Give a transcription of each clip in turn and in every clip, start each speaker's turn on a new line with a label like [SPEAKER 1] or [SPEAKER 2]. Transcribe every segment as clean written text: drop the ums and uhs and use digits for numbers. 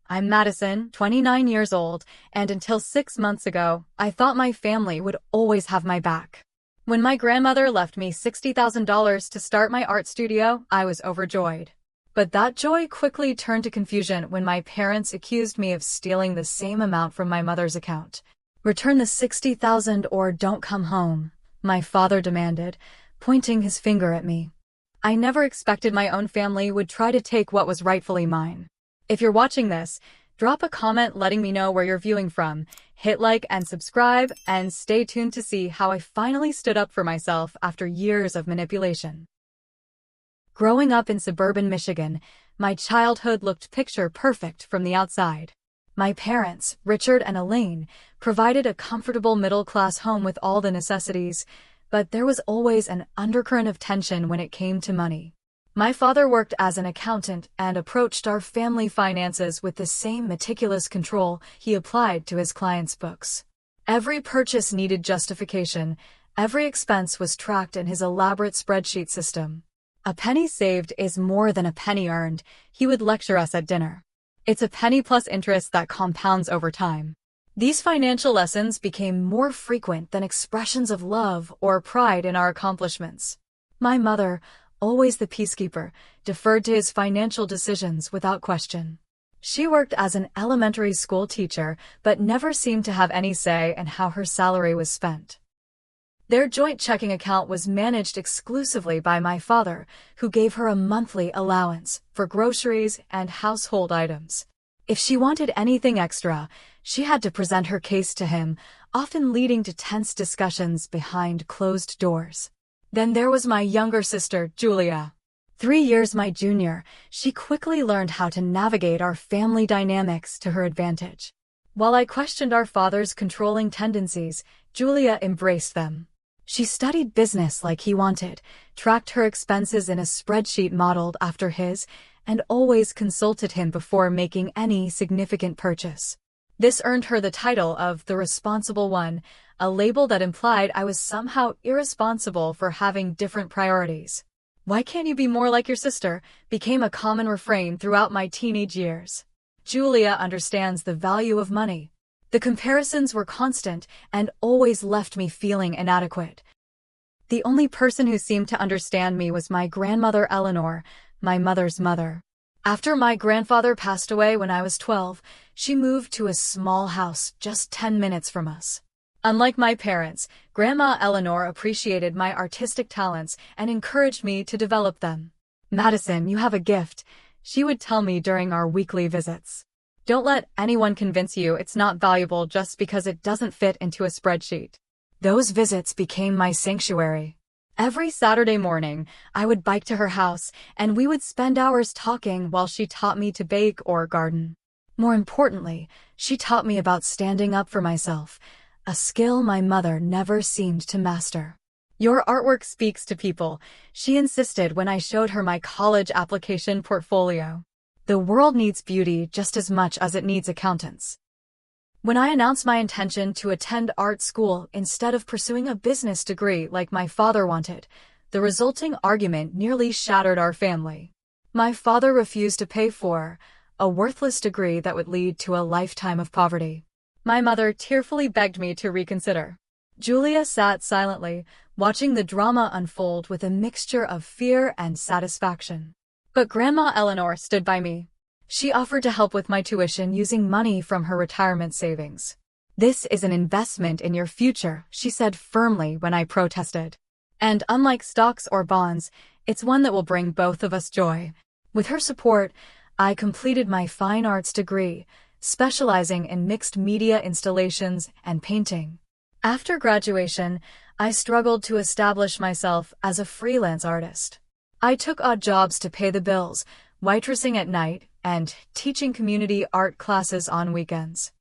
[SPEAKER 1] I'm Madison, 29 years old, and until 6 months ago, I thought my family would always have my back. When my grandmother left me $60,000 to start my art studio, I was overjoyed. But that joy quickly turned to confusion when my parents accused me of stealing the same amount from my mother's account. "Return the 60,000 or don't come home," my father demanded, pointing his finger at me. I never expected my own family would try to take what was rightfully mine. If you're watching this, drop a comment letting me know where you're viewing from, hit like and subscribe, and stay tuned to see how I finally stood up for myself after years of manipulation. Growing up in suburban Michigan, my childhood looked picture perfect from the outside. My parents, Richard and Elaine, provided a comfortable middle-class home with all the necessities, but there was always an undercurrent of tension when it came to money. My father worked as an accountant and approached our family finances with the same meticulous control he applied to his clients' books. Every purchase needed justification, every expense was tracked in his elaborate spreadsheet system. "A penny saved is more than a penny earned," he would lecture us at dinner. "It's a penny plus interest that compounds over time." These financial lessons became more frequent than expressions of love or pride in our accomplishments. My mother, always the peacekeeper, deferred to his financial decisions without question. She worked as an elementary school teacher, but never seemed to have any say in how her salary was spent. Their joint checking account was managed exclusively by my father, who gave her a monthly allowance for groceries and household items. If she wanted anything extra, she had to present her case to him, often leading to tense discussions behind closed doors. Then there was my younger sister, Julia. 3 years my junior, she quickly learned how to navigate our family dynamics to her advantage. While I questioned our father's controlling tendencies, Julia embraced them. She studied business like he wanted, tracked her expenses in a spreadsheet modeled after his, and always consulted him before making any significant purchase. This earned her the title of the responsible one, a label that implied I was somehow irresponsible for having different priorities. "Why can't you be more like your sister?" became a common refrain throughout my teenage years. Julia understands the value of money. The comparisons were constant and always left me feeling inadequate. The only person who seemed to understand me was my grandmother Eleanor, my mother's mother. After my grandfather passed away when I was 12, she moved to a small house just 10 minutes from us. Unlike my parents, Grandma Eleanor appreciated my artistic talents and encouraged me to develop them. "Madison, you have a gift," she would tell me during our weekly visits. "Don't let anyone convince you it's not valuable just because it doesn't fit into a spreadsheet." Those visits became my sanctuary. Every Saturday morning, I would bike to her house, and we would spend hours talking while she taught me to bake or garden. More importantly, she taught me about standing up for myself, a skill my mother never seemed to master. "Your artwork speaks to people," she insisted when I showed her my college application portfolio. "The world needs beauty just as much as it needs accountants." When I announced my intention to attend art school instead of pursuing a business degree like my father wanted, the resulting argument nearly shattered our family. My father refused to pay for a worthless degree that would lead to a lifetime of poverty. My mother tearfully begged me to reconsider. Julia sat silently, watching the drama unfold with a mixture of fear and satisfaction. But Grandma Eleanor stood by me. She offered to help with my tuition using money from her retirement savings. "This is an investment in your future," she said firmly when I protested. "And unlike stocks or bonds, it's one that will bring both of us joy." With her support, I completed my fine arts degree, specializing in mixed media installations and painting. After graduation, I struggled to establish myself as a freelance artist. I took odd jobs to pay the bills, waitressing at night, and teaching community art classes on weekends.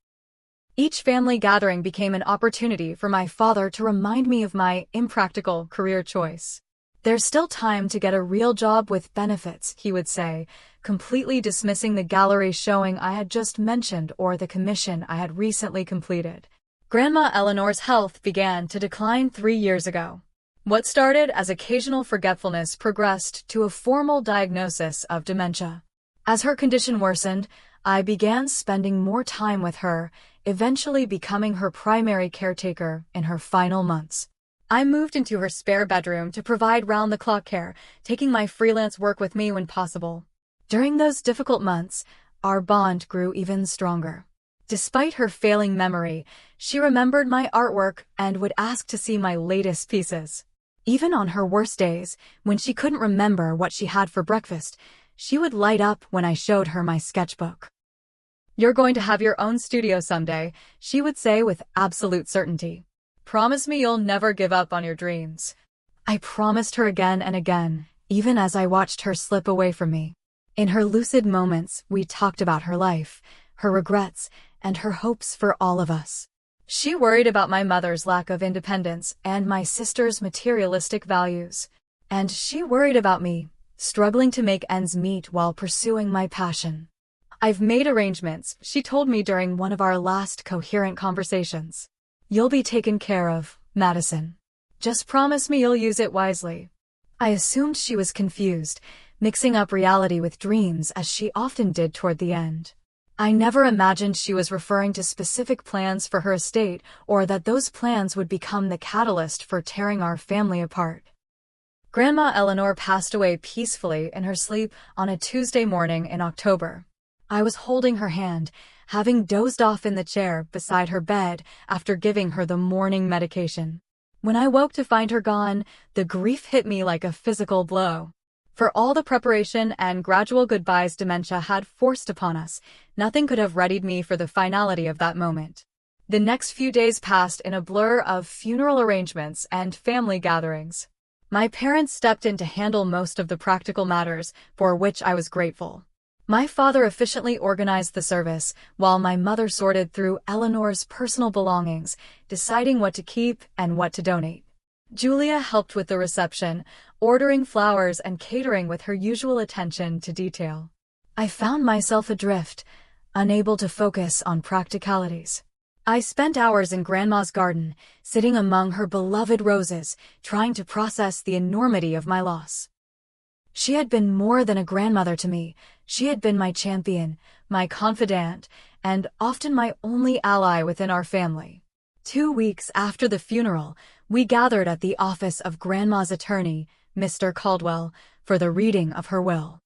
[SPEAKER 1] Each family gathering became an opportunity for my father to remind me of my impractical career choice. "There's still time to get a real job with benefits," he would say, completely dismissing the gallery showing I had just mentioned or the commission I had recently completed. Grandma Eleanor's health began to decline 3 years ago. What started as occasional forgetfulness progressed to a formal diagnosis of dementia. As her condition worsened, I began spending more time with her, eventually becoming her primary caretaker in her final months. I moved into her spare bedroom to provide round-the-clock care, taking my freelance work with me when possible. During those difficult months, our bond grew even stronger. Despite her failing memory, she remembered my artwork and would ask to see my latest pieces. Even on her worst days, when she couldn't remember what she had for breakfast, she would light up when I showed her my sketchbook. "You're going to have your own studio someday," she would say with absolute certainty. "Promise me you'll never give up on your dreams." I promised her again and again, even as I watched her slip away from me. In her lucid moments, we talked about her life, her regrets, and her hopes for all of us. She worried about my mother's lack of independence and my sister's materialistic values. And she worried about me, struggling to make ends meet while pursuing my passion. "I've made arrangements," she told me during one of our last coherent conversations. "You'll be taken care of, Madison. Just promise me you'll use it wisely." I assumed she was confused, mixing up reality with dreams as she often did toward the end. I never imagined she was referring to specific plans for her estate or that those plans would become the catalyst for tearing our family apart. Grandma Eleanor passed away peacefully in her sleep on a Tuesday morning in October. I was holding her hand, having dozed off in the chair beside her bed after giving her the morning medication. When I woke to find her gone, the grief hit me like a physical blow. For all the preparation and gradual goodbyes dementia had forced upon us, nothing could have readied me for the finality of that moment. The next few days passed in a blur of funeral arrangements and family gatherings. My parents stepped in to handle most of the practical matters, for which I was grateful. My father efficiently organized the service, while my mother sorted through Eleanor's personal belongings, deciding what to keep and what to donate. Julia helped with the reception, ordering flowers and catering with her usual attention to detail. I found myself adrift, unable to focus on practicalities. I spent hours in Grandma's garden, sitting among her beloved roses, trying to process the enormity of my loss. She had been more than a grandmother to me. She had been my champion, my confidant, and often my only ally within our family. 2 weeks after the funeral, we gathered at the office of Grandma's attorney, Mr. Caldwell, for the reading of her will.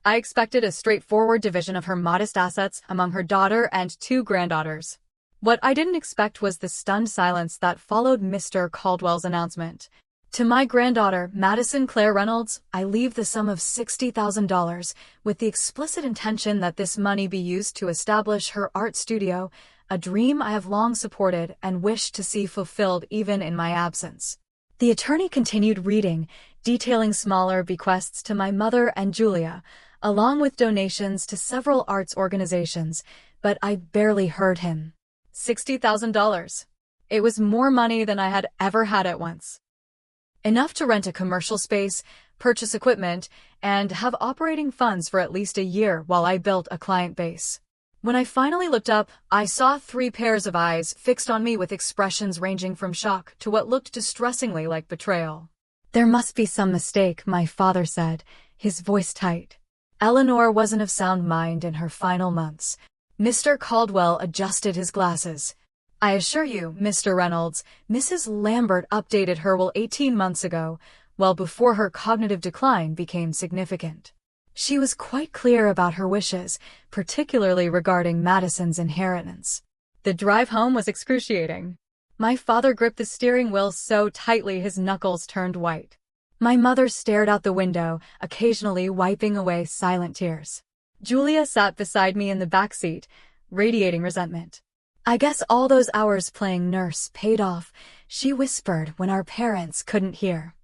[SPEAKER 1] I expected a straightforward division of her modest assets among her daughter and 2 granddaughters. What I didn't expect was the stunned silence that followed Mr. Caldwell's announcement. "To my granddaughter, Madison Claire Reynolds, I leave the sum of $60,000, with the explicit intention that this money be used to establish her art studio, a dream I have long supported and wished to see fulfilled even in my absence." The attorney continued reading, detailing smaller bequests to my mother and Julia, along with donations to several arts organizations, but I barely heard him. $60,000. It was more money than I had ever had at once. Enough to rent a commercial space, purchase equipment, and have operating funds for at least a year while I built a client base. When I finally looked up, I saw 3 pairs of eyes fixed on me with expressions ranging from shock to what looked distressingly like betrayal. "There must be some mistake," my father said, his voice tight. Eleanor wasn't of sound mind in her final months. Mr. Caldwell adjusted his glasses. "I assure you, Mr. Reynolds, Mrs. Lambert updated her will 18 months ago, well before her cognitive decline became significant. She was quite clear about her wishes, particularly regarding Madison's inheritance." The drive home was excruciating. My father gripped the steering wheel so tightly his knuckles turned white. My mother stared out the window, occasionally wiping away silent tears. Julia sat beside me in the back seat, radiating resentment. "I guess all those hours playing nurse paid off," she whispered when our parents couldn't hear.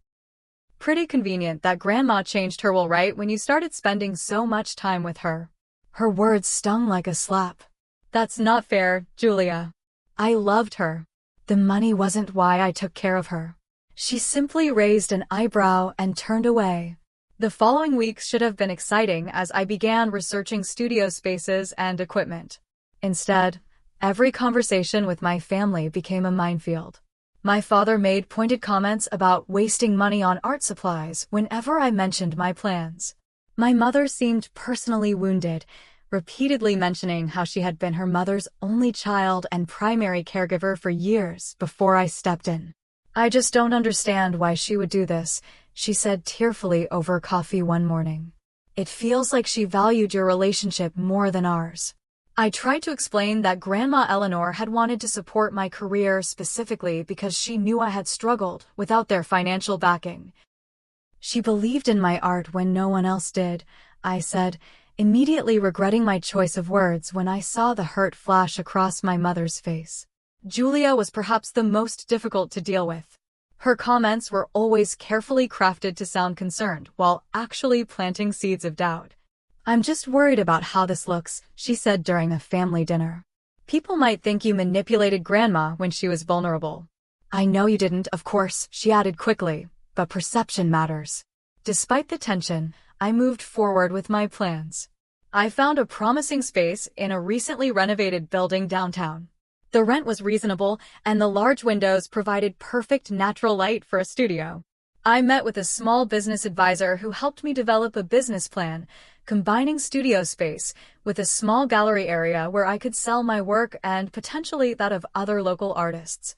[SPEAKER 1] "Pretty convenient that Grandma changed her will, right, when you started spending so much time with her." Her words stung like a slap. "That's not fair, Julia. I loved her. The money wasn't why I took care of her." She simply raised an eyebrow and turned away. The following weeks should have been exciting as I began researching studio spaces and equipment. Instead, every conversation with my family became a minefield. My father made pointed comments about wasting money on art supplies whenever I mentioned my plans. My mother seemed personally wounded, repeatedly mentioning how she had been her mother's only child and primary caregiver for years before I stepped in. "I just don't understand why she would do this," she said tearfully over coffee one morning. "It feels like she valued your relationship more than ours." I tried to explain that Grandma Eleanor had wanted to support my career specifically because she knew I had struggled without their financial backing. "She believed in my art when no one else did," I said, immediately regretting my choice of words when I saw the hurt flash across my mother's face. Julia was perhaps the most difficult to deal with. Her comments were always carefully crafted to sound concerned while actually planting seeds of doubt. "I'm just worried about how this looks," she said during a family dinner. "People might think you manipulated Grandma when she was vulnerable." "I know you didn't, of course," she added quickly, "but perception matters." Despite the tension, I moved forward with my plans. I found a promising space in a recently renovated building downtown. The rent was reasonable, and the large windows provided perfect natural light for a studio. I met with a small business advisor who helped me develop a business plan, combining studio space with a small gallery area where I could sell my work and potentially that of other local artists.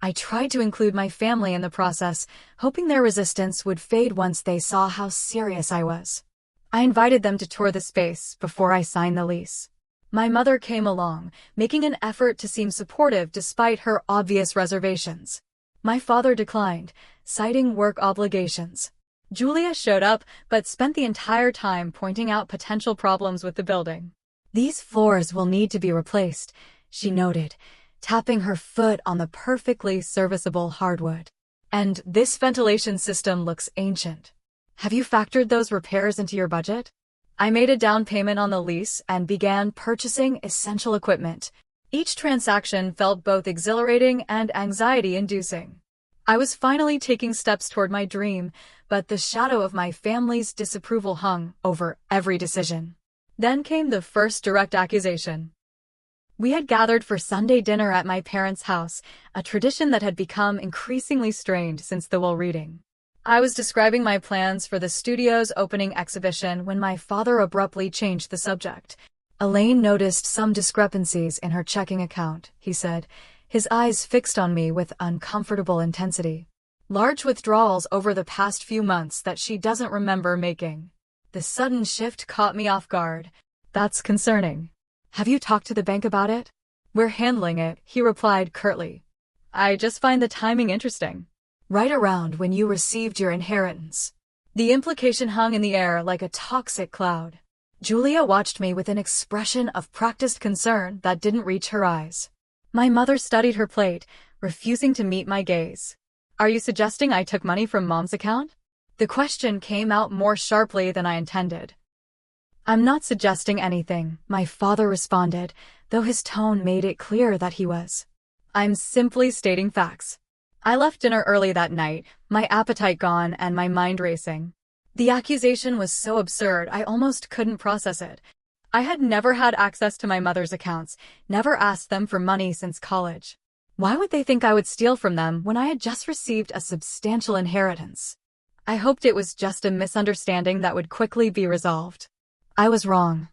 [SPEAKER 1] I tried to include my family in the process, hoping their resistance would fade once they saw how serious I was. I invited them to tour the space before I signed the lease. My mother came along, making an effort to seem supportive despite her obvious reservations. My father declined, citing work obligations. Julia showed up, but spent the entire time pointing out potential problems with the building. "These floors will need to be replaced," she noted, tapping her foot on the perfectly serviceable hardwood. "And this ventilation system looks ancient. Have you factored those repairs into your budget?" I made a down payment on the lease and began purchasing essential equipment. Each transaction felt both exhilarating and anxiety-inducing. I was finally taking steps toward my dream, but the shadow of my family's disapproval hung over every decision. Then came the first direct accusation. We had gathered for Sunday dinner at my parents' house, a tradition that had become increasingly strained since the will reading. I was describing my plans for the studio's opening exhibition when my father abruptly changed the subject. "Elaine noticed some discrepancies in her checking account," he said, his eyes fixed on me with uncomfortable intensity. "Large withdrawals over the past few months that she doesn't remember making." The sudden shift caught me off guard. "That's concerning. Have you talked to the bank about it?" "We're handling it," he replied curtly. "I just find the timing interesting. Right around when you received your inheritance." The implication hung in the air like a toxic cloud. Julia watched me with an expression of practiced concern that didn't reach her eyes. My mother studied her plate, refusing to meet my gaze. "Are you suggesting I took money from Mom's account?" The question came out more sharply than I intended. "I'm not suggesting anything," my father responded, though his tone made it clear that he was. "I'm simply stating facts." I left dinner early that night, my appetite gone and my mind racing. The accusation was so absurd I almost couldn't process it. I had never had access to my mother's accounts, never asked them for money since college. Why would they think I would steal from them when I had just received a substantial inheritance? I hoped it was just a misunderstanding that would quickly be resolved. I was wrong.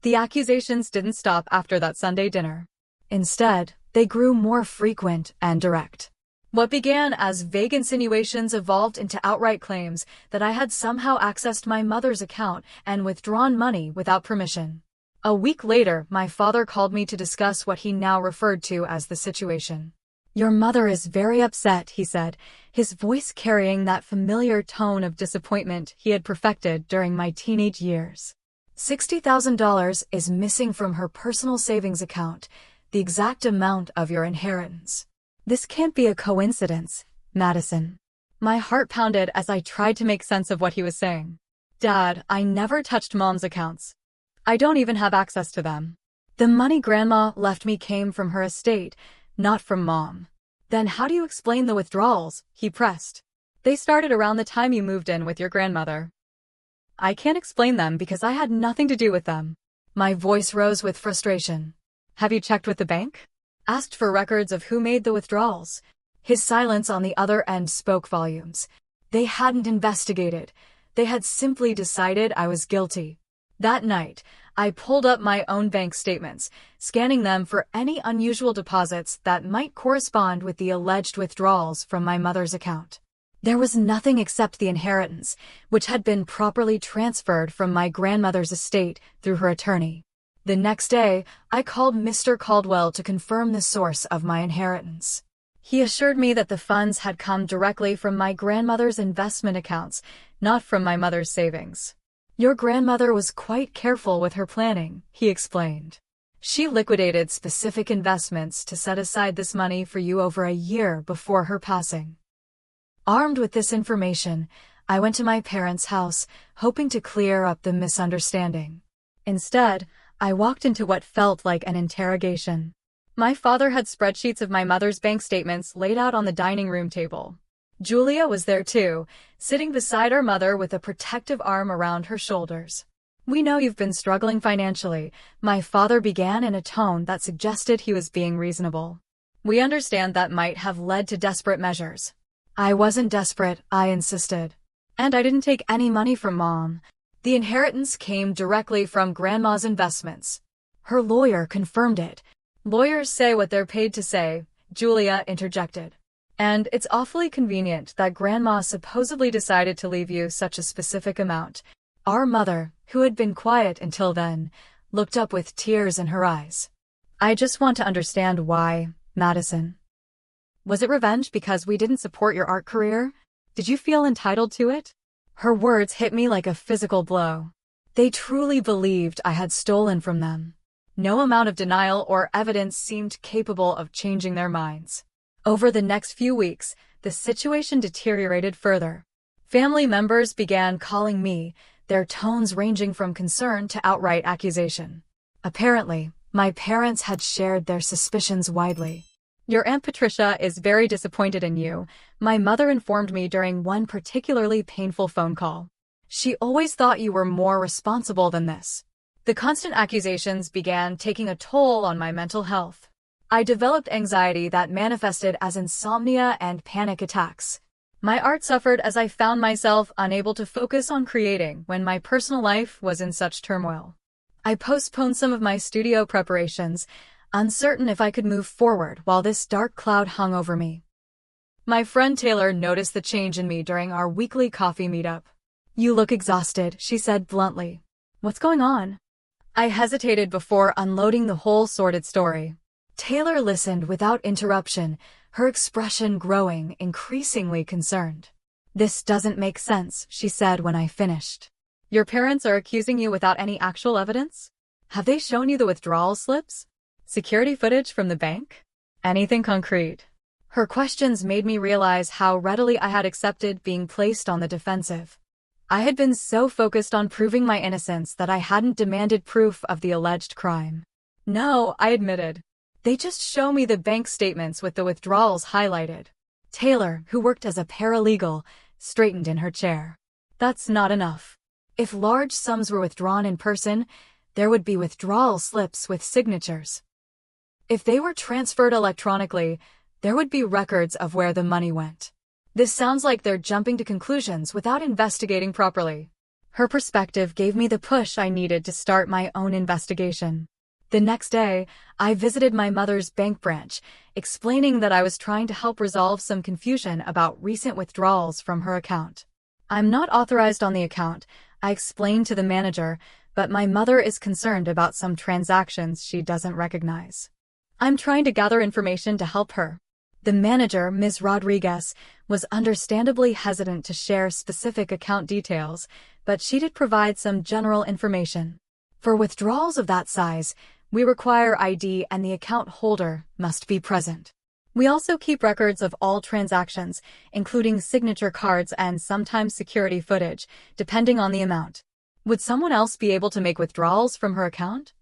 [SPEAKER 1] The accusations didn't stop after that Sunday dinner. Instead, they grew more frequent and direct. What began as vague insinuations evolved into outright claims that I had somehow accessed my mother's account and withdrawn money without permission. A week later, my father called me to discuss what he now referred to as the situation. "Your mother is very upset," he said, his voice carrying that familiar tone of disappointment he had perfected during my teenage years. $60,000 is missing from her personal savings account, the exact amount of your inheritance. This can't be a coincidence, Madison. My heart pounded as I tried to make sense of what he was saying. "Dad, I never touched Mom's accounts. I don't even have access to them. The money Grandma left me came from her estate, not from Mom." "Then how do you explain the withdrawals?" he pressed. "They started around the time you moved in with your grandmother." "I can't explain them because I had nothing to do with them." My voice rose with frustration. "Have you checked with the bank? Asked for records of who made the withdrawals?" His silence on the other end spoke volumes. They hadn't investigated. They had simply decided I was guilty. That night, I pulled up my own bank statements, scanning them for any unusual deposits that might correspond with the alleged withdrawals from my mother's account. There was nothing except the inheritance, which had been properly transferred from my grandmother's estate through her attorney. The next day, I called Mr. Caldwell to confirm the source of my inheritance. He assured me that the funds had come directly from my grandmother's investment accounts, not from my mother's savings. Your grandmother was quite careful with her planning, he explained. She liquidated specific investments to set aside this money for you over a year before her passing. Armed with this information, I went to my parents' house, hoping to clear up the misunderstanding. Instead, I walked into what felt like an interrogation. My father had spreadsheets of my mother's bank statements laid out on the dining room table. Julia was there too, sitting beside our mother with a protective arm around her shoulders. We know you've been struggling financially, my father began in a tone that suggested he was being reasonable. We understand that might have led to desperate measures. I wasn't desperate, I insisted. And I didn't take any money from Mom. The inheritance came directly from Grandma's investments. Her lawyer confirmed it. Lawyers say what they're paid to say, Julia interjected. And it's awfully convenient that Grandma supposedly decided to leave you such a specific amount. Our mother, who had been quiet until then, looked up with tears in her eyes. I just want to understand why, Madison. Was it revenge because we didn't support your art career? Did you feel entitled to it? Her words hit me like a physical blow. They truly believed I had stolen from them. No amount of denial or evidence seemed capable of changing their minds. Over the next few weeks, the situation deteriorated further. Family members began calling me, their tones ranging from concern to outright accusation. Apparently, my parents had shared their suspicions widely. Your Aunt Patricia is very disappointed in you, my mother informed me during one particularly painful phone call. She always thought you were more responsible than this. The constant accusations began taking a toll on my mental health. I developed anxiety that manifested as insomnia and panic attacks. My art suffered as I found myself unable to focus on creating when my personal life was in such turmoil. I postponed some of my studio preparations, uncertain if I could move forward while this dark cloud hung over me. My friend Taylor noticed the change in me during our weekly coffee meetup. You look exhausted, she said bluntly. What's going on? I hesitated before unloading the whole sordid story. Taylor listened without interruption, her expression growing increasingly concerned. This doesn't make sense, she said when I finished. Your parents are accusing you without any actual evidence? Have they shown you the withdrawal slips? Security footage from the bank? Anything concrete? Her questions made me realize how readily I had accepted being placed on the defensive. I had been so focused on proving my innocence that I hadn't demanded proof of the alleged crime. No, I admitted. They just show me the bank statements with the withdrawals highlighted. Taylor, who worked as a paralegal, straightened in her chair. That's not enough. If large sums were withdrawn in person, there would be withdrawal slips with signatures. If they were transferred electronically, there would be records of where the money went. This sounds like they're jumping to conclusions without investigating properly. Her perspective gave me the push I needed to start my own investigation. The next day, I visited my mother's bank branch, explaining that I was trying to help resolve some confusion about recent withdrawals from her account. I'm not authorized on the account, I explained to the manager, but my mother is concerned about some transactions she doesn't recognize. I'm trying to gather information to help her. The manager, Ms. Rodriguez, was understandably hesitant to share specific account details, but she did provide some general information. For withdrawals of that size, we require ID and the account holder must be present. We also keep records of all transactions, including signature cards and sometimes security footage, depending on the amount. Would someone else be able to make withdrawals from her account?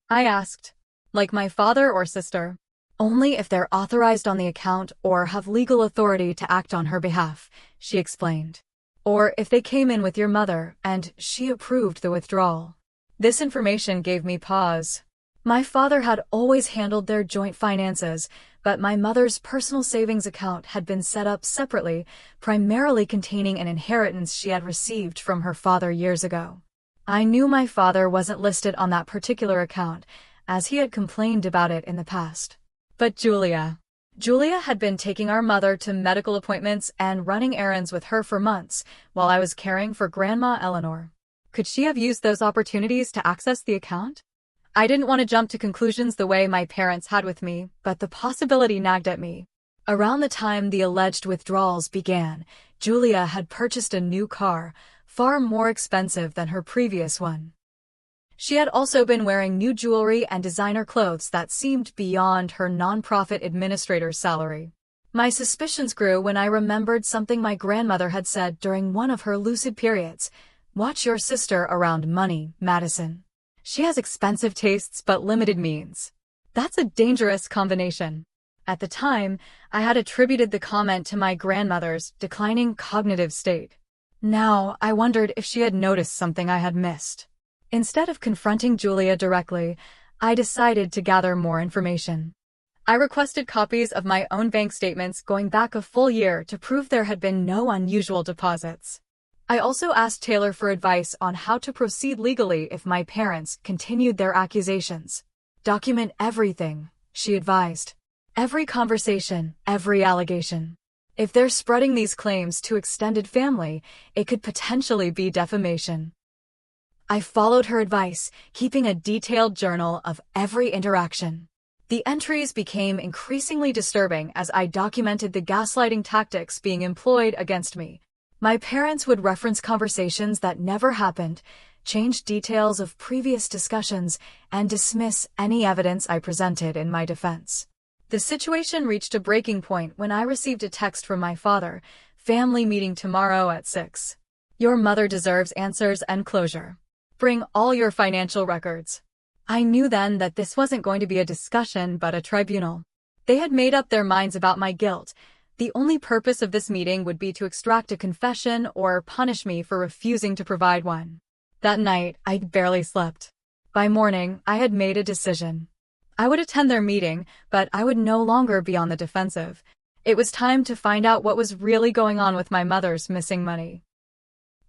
[SPEAKER 1] I asked. Like my father or sister. Only if they're authorized on the account or have legal authority to act on her behalf, she explained. Or if they came in with your mother and she approved the withdrawal. This information gave me pause. My father had always handled their joint finances, but my mother's personal savings account had been set up separately, primarily containing an inheritance she had received from her father years ago. I knew my father wasn't listed on that particular account, as he had complained about it in the past. But Julia had been taking our mother to medical appointments and running errands with her for months, while I was caring for Grandma Eleanor. Could she have used those opportunities to access the account? I didn't want to jump to conclusions the way my parents had with me, but the possibility nagged at me. Around the time the alleged withdrawals began, Julia had purchased a new car, far more expensive than her previous one. She had also been wearing new jewelry and designer clothes that seemed beyond her nonprofit administrator's salary. My suspicions grew when I remembered something my grandmother had said during one of her lucid periods. "Watch your sister around money, Madison. She has expensive tastes but limited means." That's a dangerous combination. At the time, I had attributed the comment to my grandmother's declining cognitive state. Now, I wondered if she had noticed something I had missed. Instead of confronting Julia directly, I decided to gather more information. I requested copies of my own bank statements going back a full year to prove there had been no unusual deposits. I also asked Taylor for advice on how to proceed legally if my parents continued their accusations. "Document everything," she advised. "Every conversation, every allegation. If they're spreading these claims to extended family, it could potentially be defamation." I followed her advice, keeping a detailed journal of every interaction. The entries became increasingly disturbing as I documented the gaslighting tactics being employed against me. My parents would reference conversations that never happened, change details of previous discussions, and dismiss any evidence I presented in my defense. The situation reached a breaking point when I received a text from my father, "Family meeting tomorrow at 6. Your mother deserves answers and closure. Bring all your financial records." I knew then that this wasn't going to be a discussion but a tribunal. They had made up their minds about my guilt. The only purpose of this meeting would be to extract a confession or punish me for refusing to provide one. That night, I barely slept. By morning, I had made a decision. I would attend their meeting, but I would no longer be on the defensive. It was time to find out what was really going on with my mother's missing money.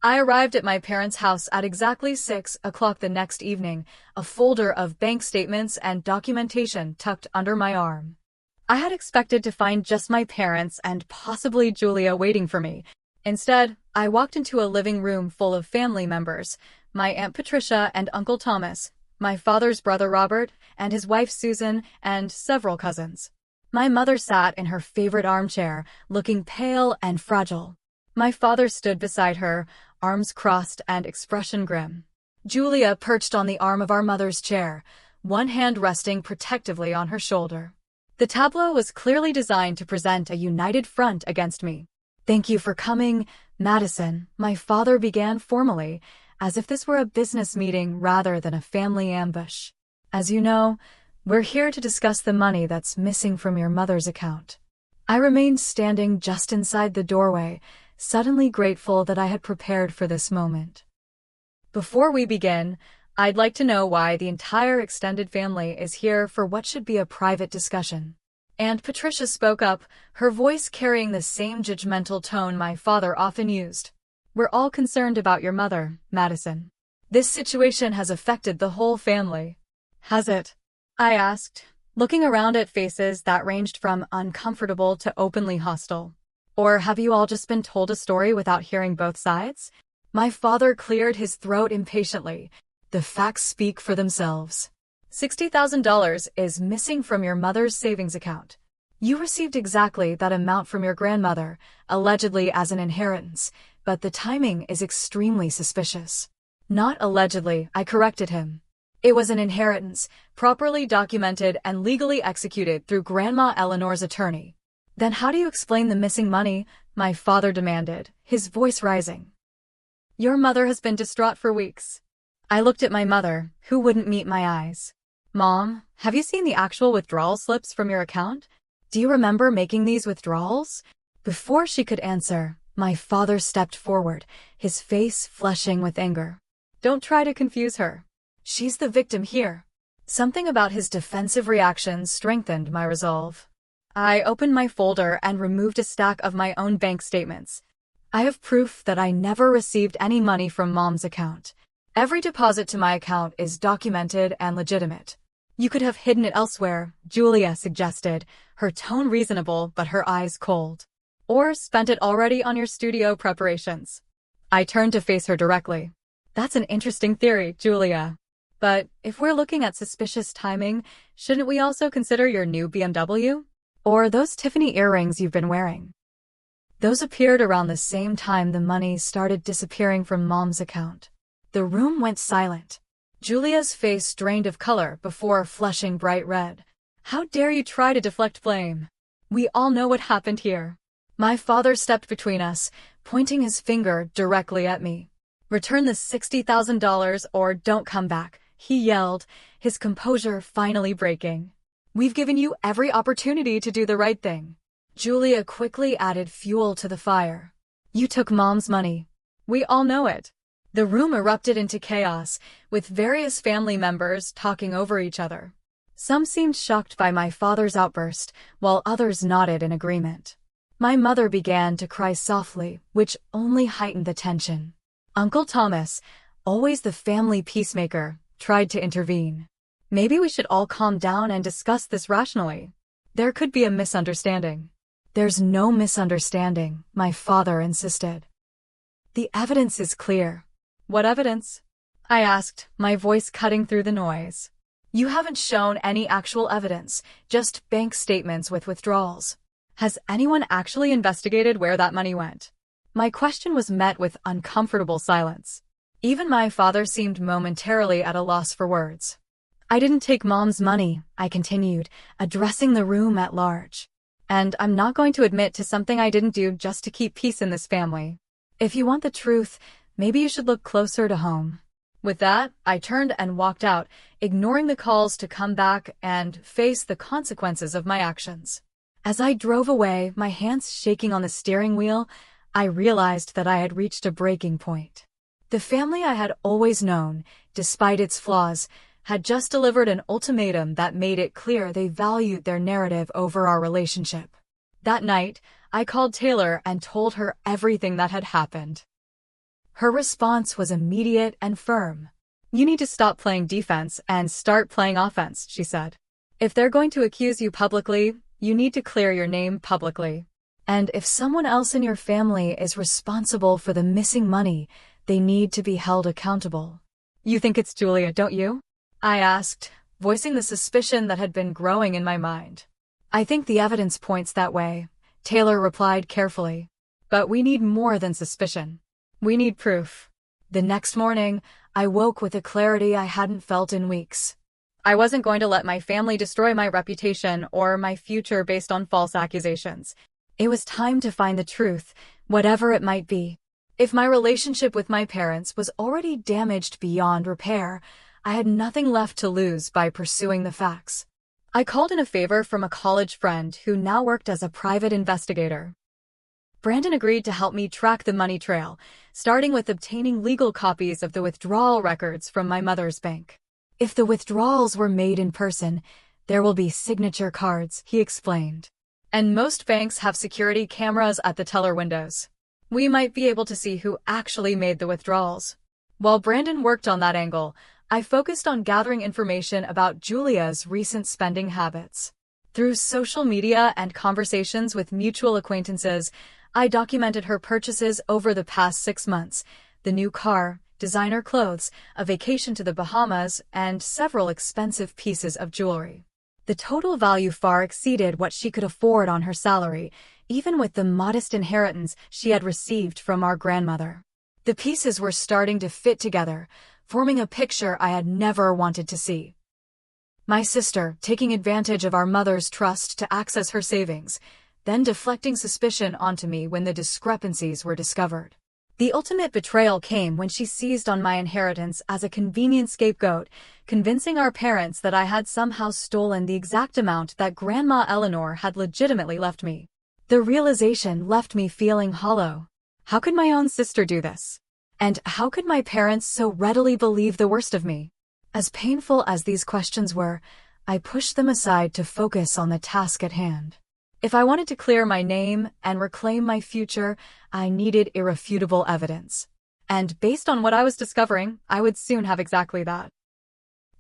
[SPEAKER 1] I arrived at my parents' house at exactly 6 o'clock the next evening, a folder of bank statements and documentation tucked under my arm. I had expected to find just my parents and possibly Julia waiting for me. Instead, I walked into a living room full of family members, my Aunt Patricia and Uncle Thomas, my father's brother Robert, and his wife Susan, and several cousins. My mother sat in her favorite armchair, looking pale and fragile. My father stood beside her, arms crossed and expression grim. Julia perched on the arm of our mother's chair, one hand resting protectively on her shoulder. The tableau was clearly designed to present a united front against me. "Thank you for coming, Madison," my father began formally, as if this were a business meeting rather than a family ambush. "As you know, we're here to discuss the money that's missing from your mother's account." I remained standing just inside the doorway, suddenly grateful that I had prepared for this moment. "Before we begin, I'd like to know why the entire extended family is here for what should be a private discussion." Aunt Patricia spoke up, her voice carrying the same judgmental tone my father often used. "We're all concerned about your mother, Madison. This situation has affected the whole family." "Has it?" I asked, looking around at faces that ranged from uncomfortable to openly hostile. "Or have you all just been told a story without hearing both sides?" My father cleared his throat impatiently. "The facts speak for themselves. $60,000 is missing from your mother's savings account. You received exactly that amount from your grandmother, allegedly as an inheritance, but the timing is extremely suspicious." "Not allegedly," I corrected him. "It was an inheritance, properly documented and legally executed through Grandma Eleanor's attorney." "Then how do you explain the missing money?" my father demanded, his voice rising. "Your mother has been distraught for weeks." I looked at my mother, who wouldn't meet my eyes. "Mom, have you seen the actual withdrawal slips from your account? Do you remember making these withdrawals?" Before she could answer, my father stepped forward, his face flushing with anger. "Don't try to confuse her. She's the victim here." Something about his defensive reaction strengthened my resolve. I opened my folder and removed a stack of my own bank statements. "I have proof that I never received any money from Mom's account. Every deposit to my account is documented and legitimate. You could have hidden it elsewhere, Julia suggested, her tone reasonable but her eyes cold. Or spent it already on your studio preparations. I turned to face her directly. That's an interesting theory, Julia. But if we're looking at suspicious timing, shouldn't we also consider your new BMW? Or those Tiffany earrings you've been wearing? Those appeared around the same time the money started disappearing from Mom's account. The room went silent. Julia's face drained of color before flushing bright red. How dare you try to deflect blame? We all know what happened here. My father stepped between us, pointing his finger directly at me. Return the $60,000 or don't come back, he yelled, his composure finally breaking. We've given you every opportunity to do the right thing. Julia quickly added fuel to the fire. You took Mom's money. We all know it. The room erupted into chaos, with various family members talking over each other. Some seemed shocked by my father's outburst, while others nodded in agreement. My mother began to cry softly, which only heightened the tension. Uncle Thomas, always the family peacemaker, tried to intervene. Maybe we should all calm down and discuss this rationally. There could be a misunderstanding. There's no misunderstanding, my father insisted. The evidence is clear. What evidence? I asked, my voice cutting through the noise. You haven't shown any actual evidence, just bank statements with withdrawals. Has anyone actually investigated where that money went? My question was met with uncomfortable silence. Even my father seemed momentarily at a loss for words. I didn't take Mom's money, I continued, addressing the room at large. And I'm not going to admit to something I didn't do just to keep peace in this family. If you want the truth, maybe you should look closer to home. With that, I turned and walked out, ignoring the calls to come back and face the consequences of my actions. As I drove away, my hands shaking on the steering wheel, I realized that I had reached a breaking point. The family I had always known, despite its flaws, had just delivered an ultimatum that made it clear they valued their narrative over our relationship. That night, I called Taylor and told her everything that had happened. Her response was immediate and firm. You need to stop playing defense and start playing offense, she said. If they're going to accuse you publicly, you need to clear your name publicly. And if someone else in your family is responsible for the missing money, they need to be held accountable. You think it's Julia, don't you? I asked, voicing the suspicion that had been growing in my mind. I think the evidence points that way, Taylor replied carefully. But we need more than suspicion. We need proof. The next morning, I woke with a clarity I hadn't felt in weeks. I wasn't going to let my family destroy my reputation or my future based on false accusations. It was time to find the truth, whatever it might be. If my relationship with my parents was already damaged beyond repair, I had nothing left to lose by pursuing the facts. I called in a favor from a college friend who now worked as a private investigator. Brandon agreed to help me track the money trail, starting with obtaining legal copies of the withdrawal records from my mother's bank. If the withdrawals were made in person, there will be signature cards, he explained. And most banks have security cameras at the teller windows. We might be able to see who actually made the withdrawals. While Brandon worked on that angle, I focused on gathering information about Julia's recent spending habits. Through social media and conversations with mutual acquaintances, I documented her purchases over the past 6 months: the new car, designer clothes, a vacation to the Bahamas, and several expensive pieces of jewelry. The total value far exceeded what she could afford on her salary, even with the modest inheritance she had received from our grandmother. The pieces were starting to fit together, forming a picture I had never wanted to see. My sister, taking advantage of our mother's trust to access her savings, then deflecting suspicion onto me when the discrepancies were discovered. The ultimate betrayal came when she seized on my inheritance as a convenient scapegoat, convincing our parents that I had somehow stolen the exact amount that Grandma Eleanor had legitimately left me. The realization left me feeling hollow. How could my own sister do this? And how could my parents so readily believe the worst of me? As painful as these questions were, I pushed them aside to focus on the task at hand. If I wanted to clear my name and reclaim my future, I needed irrefutable evidence. And based on what I was discovering, I would soon have exactly that.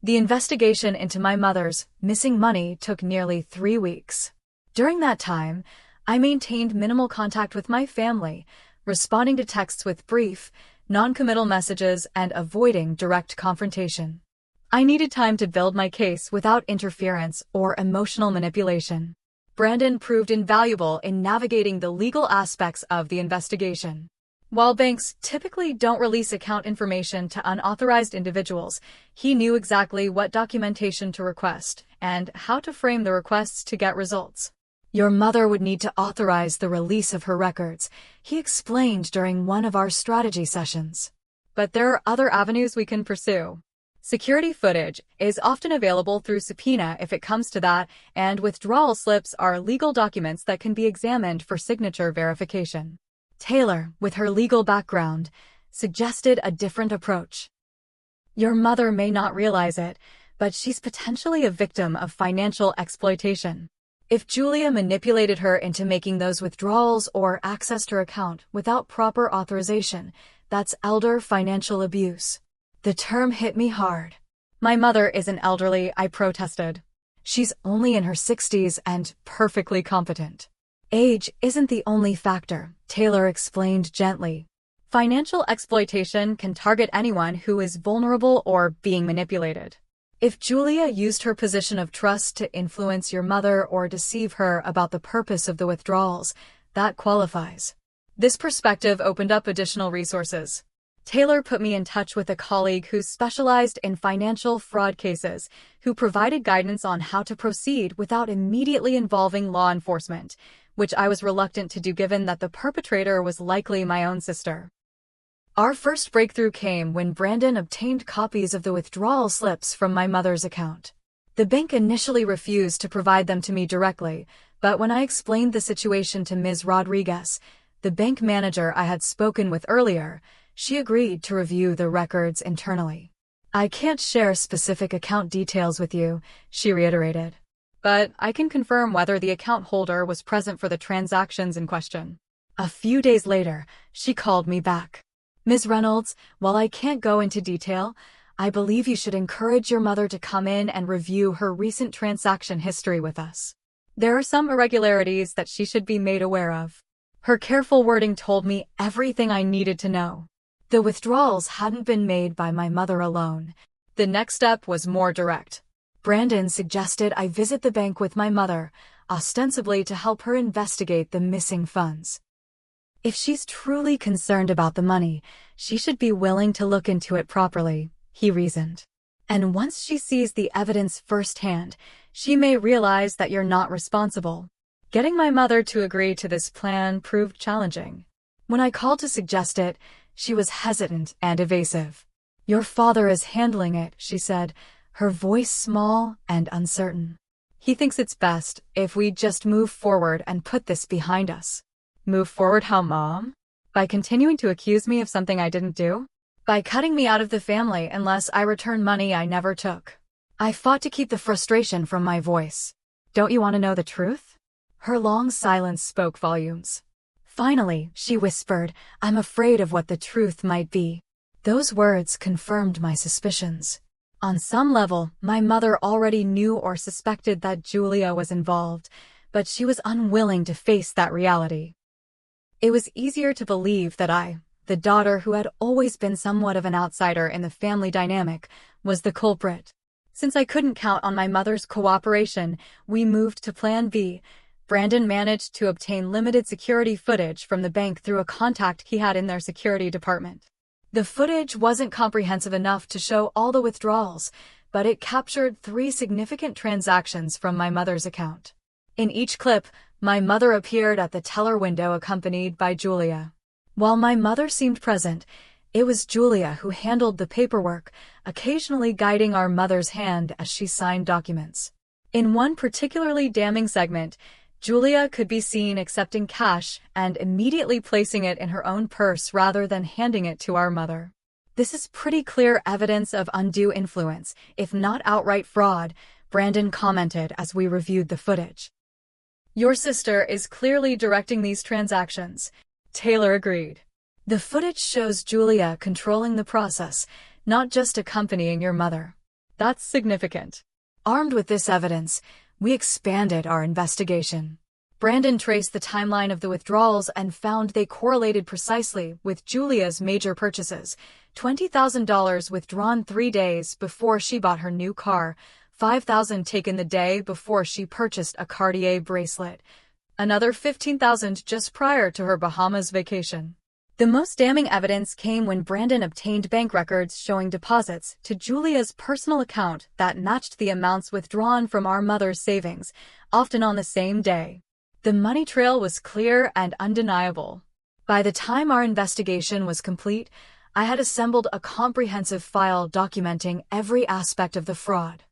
[SPEAKER 1] The investigation into my mother's missing money took nearly 3 weeks. During that time, I maintained minimal contact with my family, responding to texts with brief, non-committal messages and avoiding direct confrontation. I needed time to build my case without interference or emotional manipulation. Brandon proved invaluable in navigating the legal aspects of the investigation. While banks typically don't release account information to unauthorized individuals, he knew exactly what documentation to request and how to frame the requests to get results. Your mother would need to authorize the release of her records, he explained during one of our strategy sessions. But there are other avenues we can pursue. Security footage is often available through subpoena if it comes to that, and withdrawal slips are legal documents that can be examined for signature verification. Taylor, with her legal background, suggested a different approach. Your mother may not realize it, but she's potentially a victim of financial exploitation. If Julia manipulated her into making those withdrawals or accessed her account without proper authorization, that's elder financial abuse. The term hit me hard. My mother isn't elderly, I protested. She's only in her 60s and perfectly competent. Age isn't the only factor, Taylor explained gently. Financial exploitation can target anyone who is vulnerable or being manipulated. If Julia used her position of trust to influence your mother or deceive her about the purpose of the withdrawals, that qualifies. This perspective opened up additional resources. Taylor put me in touch with a colleague who specialized in financial fraud cases, who provided guidance on how to proceed without immediately involving law enforcement, which I was reluctant to do given that the perpetrator was likely my own sister. Our first breakthrough came when Brandon obtained copies of the withdrawal slips from my mother's account. The bank initially refused to provide them to me directly, but when I explained the situation to Ms. Rodriguez, the bank manager I had spoken with earlier, she agreed to review the records internally. I can't share specific account details with you, she reiterated. But I can confirm whether the account holder was present for the transactions in question. A few days later, she called me back. Ms. Reynolds, while I can't go into detail, I believe you should encourage your mother to come in and review her recent transaction history with us. There are some irregularities that she should be made aware of. Her careful wording told me everything I needed to know. The withdrawals hadn't been made by my mother alone. The next step was more direct. Brandon suggested I visit the bank with my mother, ostensibly to help her investigate the missing funds. If she's truly concerned about the money, she should be willing to look into it properly, he reasoned. And once she sees the evidence firsthand, she may realize that you're not responsible. Getting my mother to agree to this plan proved challenging. When I called to suggest it, she was hesitant and evasive. Your father is handling it, she said, her voice small and uncertain. He thinks it's best if we just move forward and put this behind us. Move forward how, Mom? By continuing to accuse me of something I didn't do? By cutting me out of the family unless I return money I never took? I fought to keep the frustration from my voice. Don't you want to know the truth? Her long silence spoke volumes. Finally, she whispered, I'm afraid of what the truth might be. Those words confirmed my suspicions. On some level, my mother already knew or suspected that Julia was involved, but she was unwilling to face that reality. It was easier to believe that I, the daughter who had always been somewhat of an outsider in the family dynamic, was the culprit. Since I couldn't count on my mother's cooperation, we moved to Plan B. Brandon managed to obtain limited security footage from the bank through a contact he had in their security department. The footage wasn't comprehensive enough to show all the withdrawals, but it captured 3 significant transactions from my mother's account. In each clip, my mother appeared at the teller window accompanied by Julia. While my mother seemed present, it was Julia who handled the paperwork, occasionally guiding our mother's hand as she signed documents. In one particularly damning segment, Julia could be seen accepting cash and immediately placing it in her own purse rather than handing it to our mother. This is pretty clear evidence of undue influence, if not outright fraud, Brandon commented as we reviewed the footage. Your sister is clearly directing these transactions, Taylor agreed. The footage shows Julia controlling the process, not just accompanying your mother. That's significant. Armed with this evidence, we expanded our investigation. Brandon traced the timeline of the withdrawals and found they correlated precisely with Julia's major purchases. $20,000 withdrawn 3 days before she bought her new car, $5,000 taken the day before she purchased a Cartier bracelet, another $15,000 just prior to her Bahamas vacation. The most damning evidence came when Brandon obtained bank records showing deposits to Julia's personal account that matched the amounts withdrawn from our mother's savings, often on the same day. The money trail was clear and undeniable. By the time our investigation was complete, I had assembled a comprehensive file documenting every aspect of the fraud.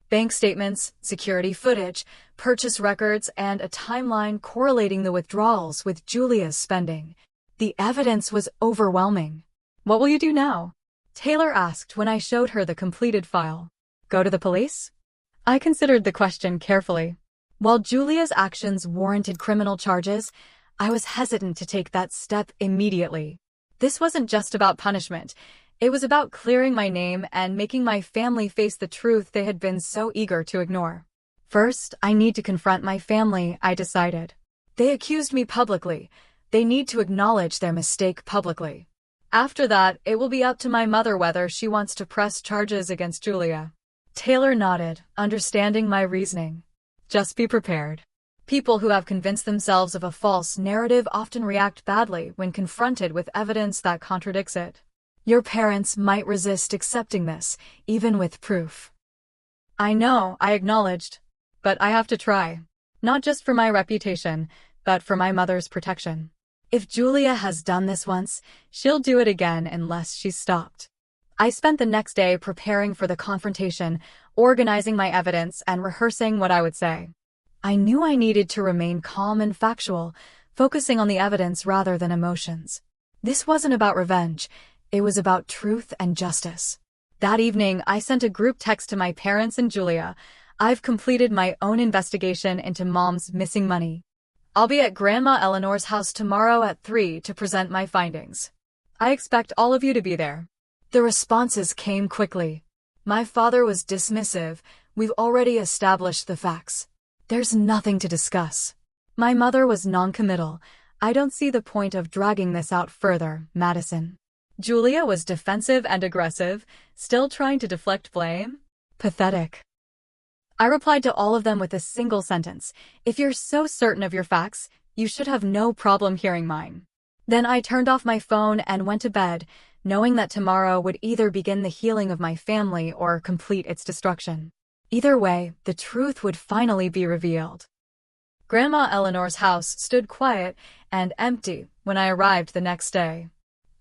[SPEAKER 1] Bank statements, security footage, purchase records, and a timeline correlating the withdrawals with Julia's spending. The evidence was overwhelming. "What will you do now?" Taylor asked when I showed her the completed file. "Go to the police?" I considered the question carefully. While Julia's actions warranted criminal charges, I was hesitant to take that step immediately. This wasn't just about punishment. It was about clearing my name and making my family face the truth they had been so eager to ignore. First, I need to confront my family, I decided. They accused me publicly. They need to acknowledge their mistake publicly. After that, it will be up to my mother whether she wants to press charges against Julia. Taylor nodded, understanding my reasoning. Just be prepared. People who have convinced themselves of a false narrative often react badly when confronted with evidence that contradicts it. Your parents might resist accepting this, even with proof. I know, I acknowledged. But I have to try. Not just for my reputation, but for my mother's protection. If Julia has done this once, she'll do it again unless she's stopped. I spent the next day preparing for the confrontation, organizing my evidence, and rehearsing what I would say. I knew I needed to remain calm and factual, focusing on the evidence rather than emotions. This wasn't about revenge. It was about truth and justice. That evening, I sent a group text to my parents and Julia. "I've completed my own investigation into Mom's missing money. I'll be at Grandma Eleanor's house tomorrow at 3 to present my findings. I expect all of you to be there." The responses came quickly. My father was dismissive. "We've already established the facts. There's nothing to discuss." My mother was noncommittal. "I don't see the point of dragging this out further, Madison." Julia was defensive and aggressive, still trying to deflect blame. Pathetic. I replied to all of them with a single sentence. "If you're so certain of your facts, you should have no problem hearing mine." Then I turned off my phone and went to bed, knowing that tomorrow would either begin the healing of my family or complete its destruction. Either way, the truth would finally be revealed. Grandma Eleanor's house stood quiet and empty when I arrived the next day.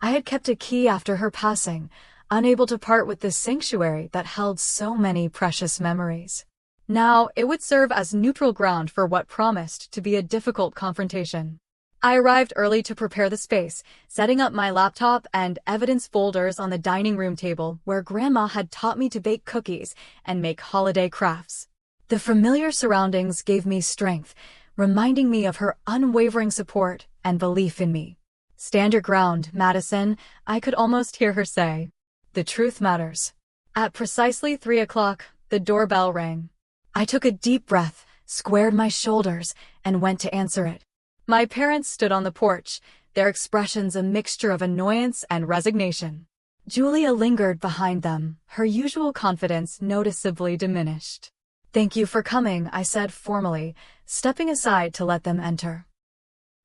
[SPEAKER 1] I had kept a key after her passing, unable to part with the sanctuary that held so many precious memories. Now, it would serve as neutral ground for what promised to be a difficult confrontation. I arrived early to prepare the space, setting up my laptop and evidence folders on the dining room table where Grandma had taught me to bake cookies and make holiday crafts. The familiar surroundings gave me strength, reminding me of her unwavering support and belief in me. "Stand your ground, Madison," I could almost hear her say. "The truth matters." At precisely 3 o'clock, the doorbell rang. I took a deep breath, squared my shoulders, and went to answer it. My parents stood on the porch, their expressions a mixture of annoyance and resignation. Julia lingered behind them, her usual confidence noticeably diminished. "Thank you for coming," I said formally, stepping aside to let them enter.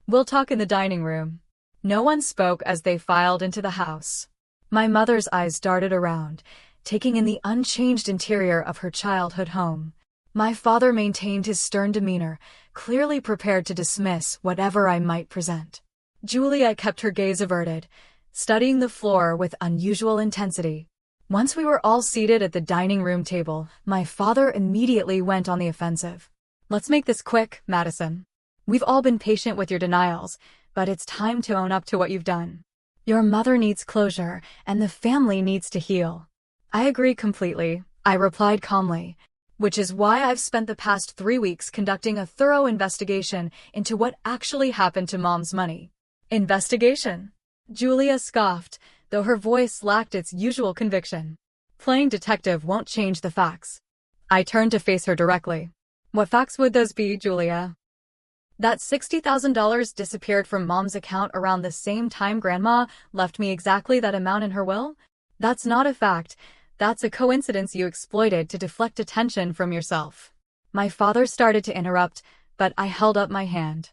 [SPEAKER 1] "We'll talk in the dining room." No one spoke as they filed into the house. My mother's eyes darted around, taking in the unchanged interior of her childhood home. My father maintained his stern demeanor, clearly prepared to dismiss whatever I might present. Julia kept her gaze averted, studying the floor with unusual intensity. Once we were all seated at the dining room table, my father immediately went on the offensive. "Let's make this quick, Madison. We've all been patient with your denials, but it's time to own up to what you've done. Your mother needs closure, and the family needs to heal." "I agree completely," I replied calmly. "Which is why I've spent the past 3 weeks conducting a thorough investigation into what actually happened to Mom's money." "Investigation?" Julia scoffed, though her voice lacked its usual conviction. Playing detective won't change the facts. I turned to face her directly. What facts would those be, Julia? That $60,000 disappeared from Mom's account around the same time Grandma left me exactly that amount in her will? That's not a fact. That's a coincidence you exploited to deflect attention from yourself. My father started to interrupt, but I held up my hand.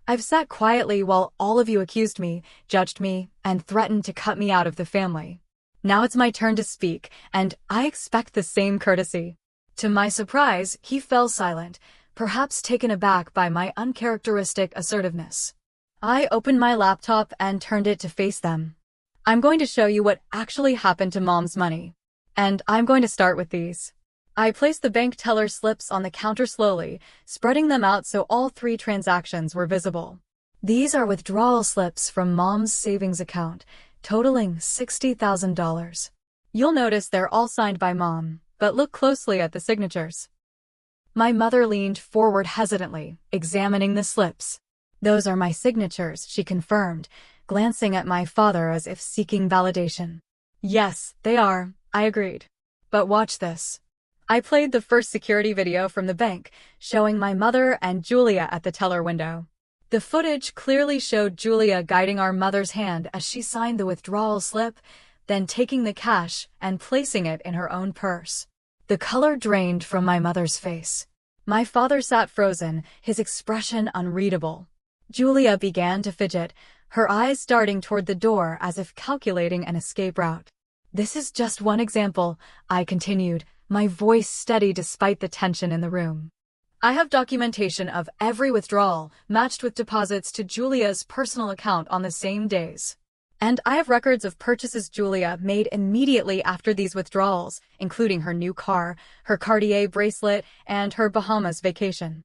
[SPEAKER 1] I've sat quietly while all of you accused me, judged me, and threatened to cut me out of the family. Now it's my turn to speak, and I expect the same courtesy. To my surprise, he fell silent, perhaps taken aback by my uncharacteristic assertiveness. I opened my laptop and turned it to face them. I'm going to show you what actually happened to Mom's money. And I'm going to start with these. I placed the bank teller slips on the counter slowly, spreading them out so all 3 transactions were visible. These are withdrawal slips from Mom's savings account, totaling $60,000. You'll notice they're all signed by Mom, but look closely at the signatures. My mother leaned forward hesitantly, examining the slips. Those are my signatures, she confirmed, glancing at my father as if seeking validation. Yes, they are, I agreed. But watch this. I played the first security video from the bank, showing my mother and Julia at the teller window. The footage clearly showed Julia guiding our mother's hand as she signed the withdrawal slip, then taking the cash and placing it in her own purse. The color drained from my mother's face. My father sat frozen, his expression unreadable. Julia began to fidget, her eyes darting toward the door as if calculating an escape route. This is just one example, I continued, my voice steady despite the tension in the room. I have documentation of every withdrawal, matched with deposits to Julia's personal account on the same days. And I have records of purchases Julia made immediately after these withdrawals, including her new car, her Cartier bracelet, and her Bahamas vacation.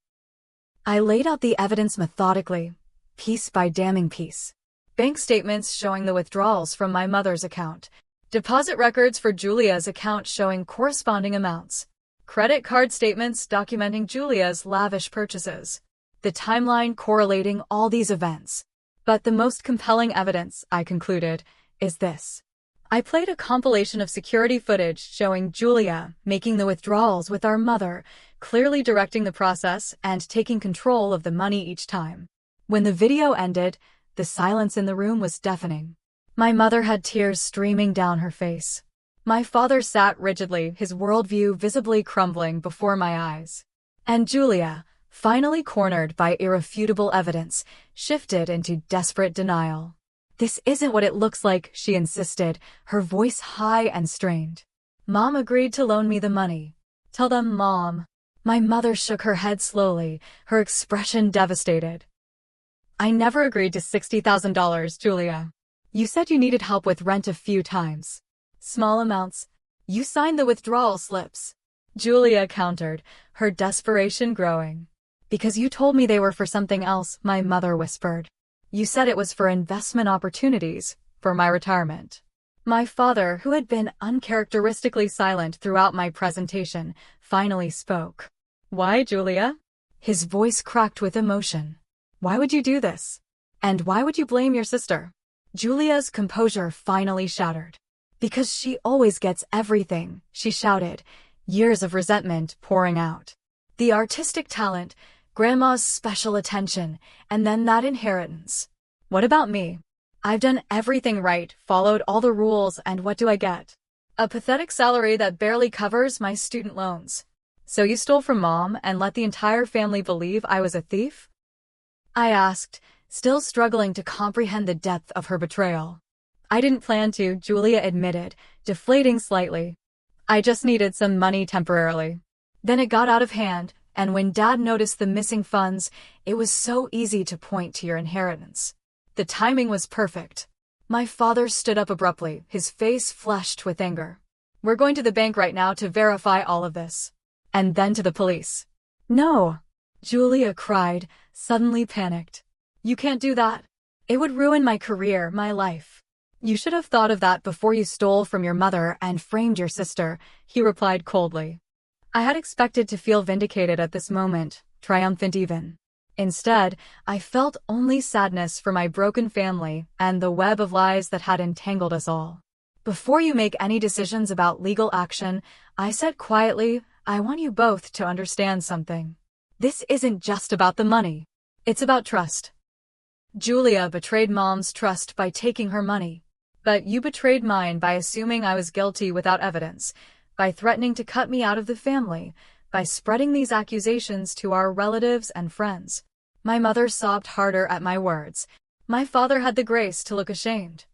[SPEAKER 1] I laid out the evidence methodically, piece by damning piece. Bank statements showing the withdrawals from my mother's account. Deposit records for Julia's account showing corresponding amounts. Credit card statements documenting Julia's lavish purchases. The timeline correlating all these events. But the most compelling evidence, I concluded, is this. I played a compilation of security footage showing Julia making the withdrawals with our mother, clearly directing the process and taking control of the money each time. When the video ended, the silence in the room was deafening. My mother had tears streaming down her face. My father sat rigidly, his worldview visibly crumbling before my eyes. And Julia, finally cornered by irrefutable evidence, shifted into desperate denial. This isn't what it looks like, she insisted, her voice high and strained. Mom agreed to loan me the money. Tell them, Mom. My mother shook her head slowly, her expression devastated. I never agreed to $60,000, Julia. You said you needed help with rent a few times. Small amounts. You signed the withdrawal slips. Julia countered, her desperation growing. Because you told me they were for something else, my mother whispered. You said it was for investment opportunities, for my retirement. My father, who had been uncharacteristically silent throughout my presentation, finally spoke. Why, Julia? His voice cracked with emotion. Why would you do this? And why would you blame your sister? Julia's composure finally shattered. Because she always gets everything, she shouted, years of resentment pouring out. The artistic talent, Grandma's special attention, and then that inheritance. What about me? I've done everything right, followed all the rules, and what do I get? A pathetic salary that barely covers my student loans. So you stole from Mom and let the entire family believe I was a thief? I asked, still struggling to comprehend the depth of her betrayal. I didn't plan to, Julia admitted, deflating slightly. I just needed some money temporarily. Then it got out of hand, and when Dad noticed the missing funds, it was so easy to point to your inheritance. The timing was perfect. My father stood up abruptly, his face flushed with anger. We're going to the bank right now to verify all of this. And then to the police. No, Julia cried, suddenly panicked. You can't do that. It would ruin my career, my life. You should have thought of that before you stole from your mother and framed your sister, he replied coldly. I had expected to feel vindicated at this moment, triumphant even. Instead, I felt only sadness for my broken family and the web of lies that had entangled us all. Before you make any decisions about legal action, I said quietly, I want you both to understand something. This isn't just about the money. It's about trust. Julia betrayed Mom's trust by taking her money. But you betrayed mine by assuming I was guilty without evidence, by threatening to cut me out of the family, by spreading these accusations to our relatives and friends. My mother sobbed harder at my words. My father had the grace to look ashamed.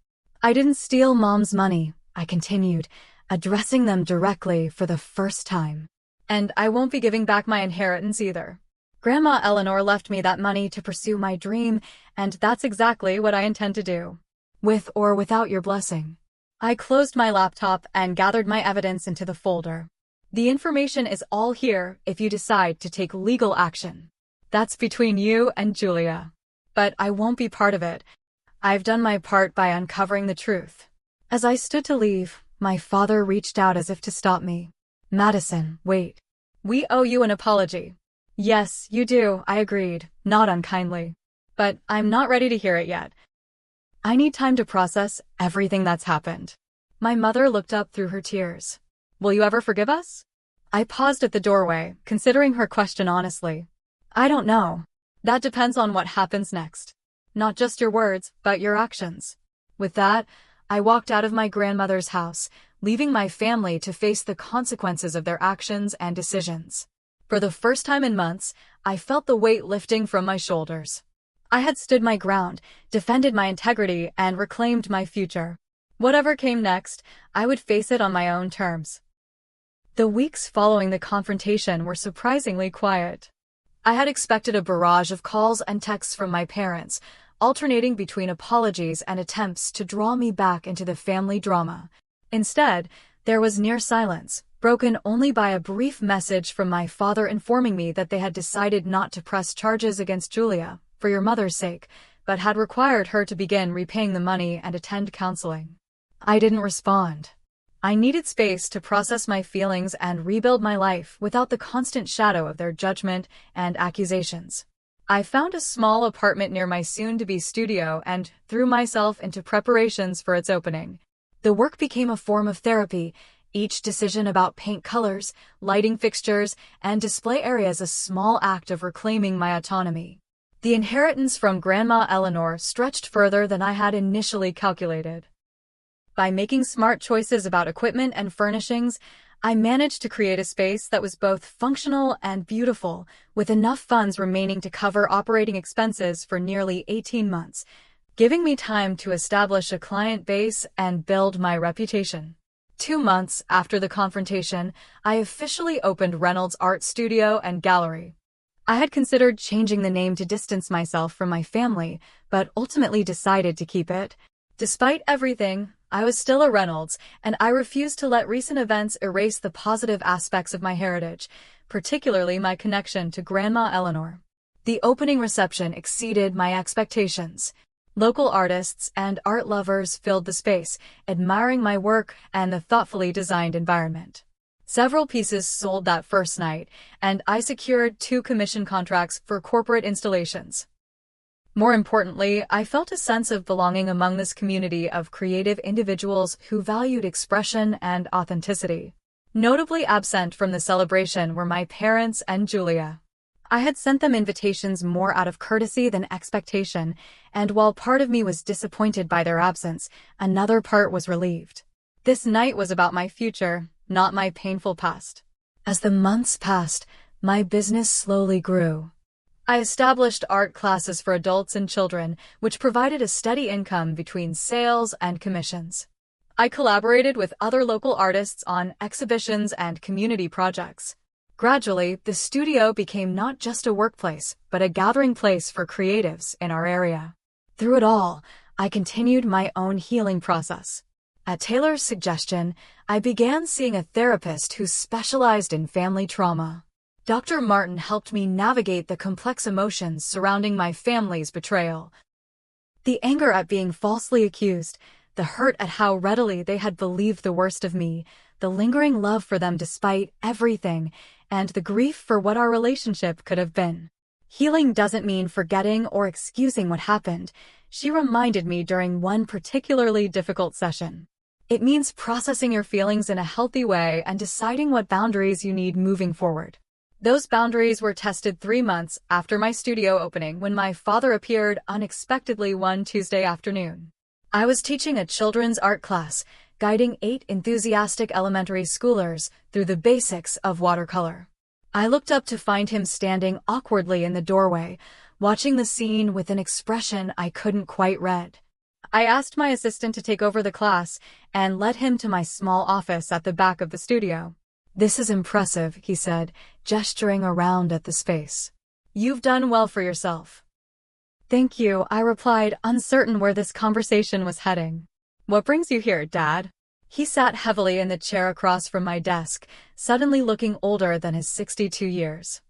[SPEAKER 1] I didn't steal Mom's money, I continued, addressing them directly for the first time. And I won't be giving back my inheritance either. Grandma Eleanor left me that money to pursue my dream, and that's exactly what I intend to do. With or without your blessing. I closed my laptop and gathered my evidence into the folder. The information is all here if you decide to take legal action. That's between you and Julia. But I won't be part of it. I've done my part by uncovering the truth. As I stood to leave, my father reached out as if to stop me. Madison, wait. We owe you an apology. Yes, you do, I agreed, not unkindly. But I'm not ready to hear it yet. I need time to process everything that's happened. My mother looked up through her tears. Will you ever forgive us? I paused at the doorway, considering her question honestly. I don't know. That depends on what happens next. Not just your words, but your actions. With that, I walked out of my grandmother's house, leaving my family to face the consequences of their actions and decisions. For the first time in months, I felt the weight lifting from my shoulders. I had stood my ground, defended my integrity, and reclaimed my future. Whatever came next, I would face it on my own terms. The weeks following the confrontation were surprisingly quiet. I had expected a barrage of calls and texts from my parents, alternating between apologies and attempts to draw me back into the family drama. Instead, there was near silence, broken only by a brief message from my father informing me that they had decided not to press charges against Julia, for your mother's sake, but had required her to begin repaying the money and attend counseling. I didn't respond. I needed space to process my feelings and rebuild my life without the constant shadow of their judgment and accusations. I found a small apartment near my soon-to-be studio and threw myself into preparations for its opening. The work became a form of therapy, each decision about paint colors, lighting fixtures, and display areas a small act of reclaiming my autonomy. The inheritance from Grandma Eleanor stretched further than I had initially calculated. By making smart choices about equipment and furnishings, I managed to create a space that was both functional and beautiful, with enough funds remaining to cover operating expenses for nearly 18 months, giving me time to establish a client base and build my reputation. 2 months after the confrontation, I officially opened Reynolds Art Studio and Gallery. I had considered changing the name to distance myself from my family, but ultimately decided to keep it. Despite everything, I was still a Reynolds, and I refused to let recent events erase the positive aspects of my heritage, particularly my connection to Grandma Eleanor. The opening reception exceeded my expectations. Local artists and art lovers filled the space, admiring my work and the thoughtfully designed environment. Several pieces sold that first night, and I secured 2 commission contracts for corporate installations. More importantly, I felt a sense of belonging among this community of creative individuals who valued expression and authenticity. Notably absent from the celebration were my parents and Julia. I had sent them invitations more out of courtesy than expectation, and while part of me was disappointed by their absence, another part was relieved. This night was about my future, not my painful past. As the months passed, my business slowly grew. I established art classes for adults and children, which provided a steady income between sales and commissions. I collaborated with other local artists on exhibitions and community projects. Gradually, the studio became not just a workplace, but a gathering place for creatives in our area. Through it all, I continued my own healing process. At Taylor's suggestion, I began seeing a therapist who specialized in family trauma. Dr. Martin helped me navigate the complex emotions surrounding my family's betrayal. The anger at being falsely accused, the hurt at how readily they had believed the worst of me, the lingering love for them despite everything, and the grief for what our relationship could have been. Healing doesn't mean forgetting or excusing what happened, she reminded me during one particularly difficult session. It means processing your feelings in a healthy way and deciding what boundaries you need moving forward. Those boundaries were tested 3 months after my studio opening when my father appeared unexpectedly one Tuesday afternoon. I was teaching a children's art class, guiding 8 enthusiastic elementary schoolers through the basics of watercolor. I looked up to find him standing awkwardly in the doorway, watching the scene with an expression I couldn't quite read. I asked my assistant to take over the class and led him to my small office at the back of the studio. "This is impressive," he said, gesturing around at the space. "You've done well for yourself." "Thank you," I replied, uncertain where this conversation was heading. "What brings you here, Dad?" He sat heavily in the chair across from my desk, suddenly looking older than his 62 years.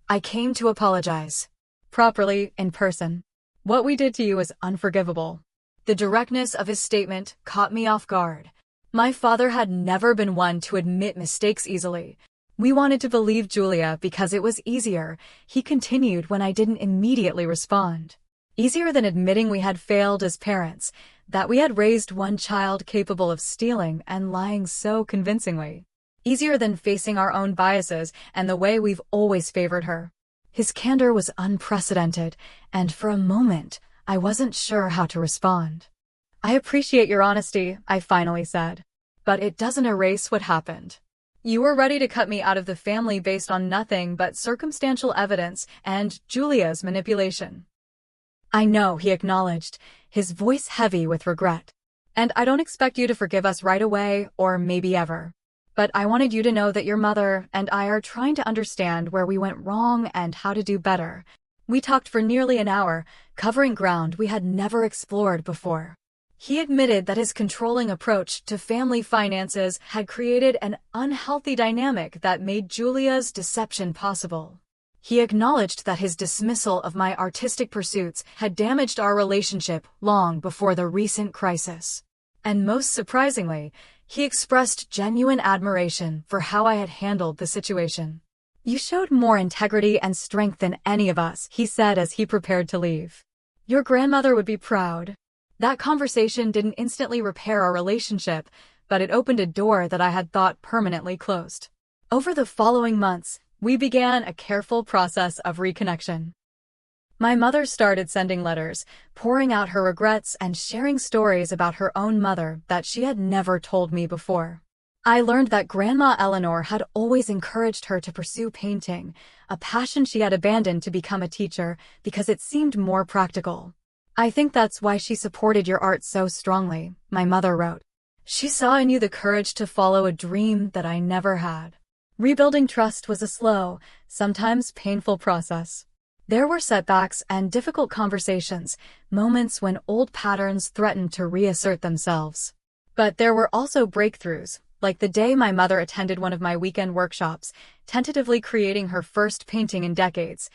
[SPEAKER 1] "I came to apologize. Properly, in person. What we did to you is unforgivable." The directness of his statement caught me off guard. My father had never been one to admit mistakes easily. "We wanted to believe Julia because it was easier," he continued when I didn't immediately respond. "Easier than admitting we had failed as parents, that we had raised one child capable of stealing and lying so convincingly. Easier than facing our own biases and the way we've always favored her." His candor was unprecedented, and for a moment, I wasn't sure how to respond. "I appreciate your honesty," I finally said. "But it doesn't erase what happened. You were ready to cut me out of the family based on nothing but circumstantial evidence and Julia's manipulation." "I know," he acknowledged, his voice heavy with regret. "And I don't expect you to forgive us right away or maybe ever. But I wanted you to know that your mother and I are trying to understand where we went wrong and how to do better." We talked for nearly an hour, covering ground we had never explored before. He admitted that his controlling approach to family finances had created an unhealthy dynamic that made Julia's deception possible. He acknowledged that his dismissal of my artistic pursuits had damaged our relationship long before the recent crisis. And most surprisingly, he expressed genuine admiration for how I had handled the situation. "You showed more integrity and strength than any of us," he said as he prepared to leave. "Your grandmother would be proud." That conversation didn't instantly repair our relationship, but it opened a door that I had thought permanently closed. Over the following months, we began a careful process of reconnection. My mother started sending letters, pouring out her regrets and sharing stories about her own mother that she had never told me before. I learned that Grandma Eleanor had always encouraged her to pursue painting, a passion she had abandoned to become a teacher because it seemed more practical. "I think that's why she supported your art so strongly," my mother wrote. "She saw in you the courage to follow a dream that I never had." Rebuilding trust was a slow, sometimes painful process. There were setbacks and difficult conversations, moments when old patterns threatened to reassert themselves. But there were also breakthroughs, like the day my mother attended one of my weekend workshops, tentatively creating her first painting in decades,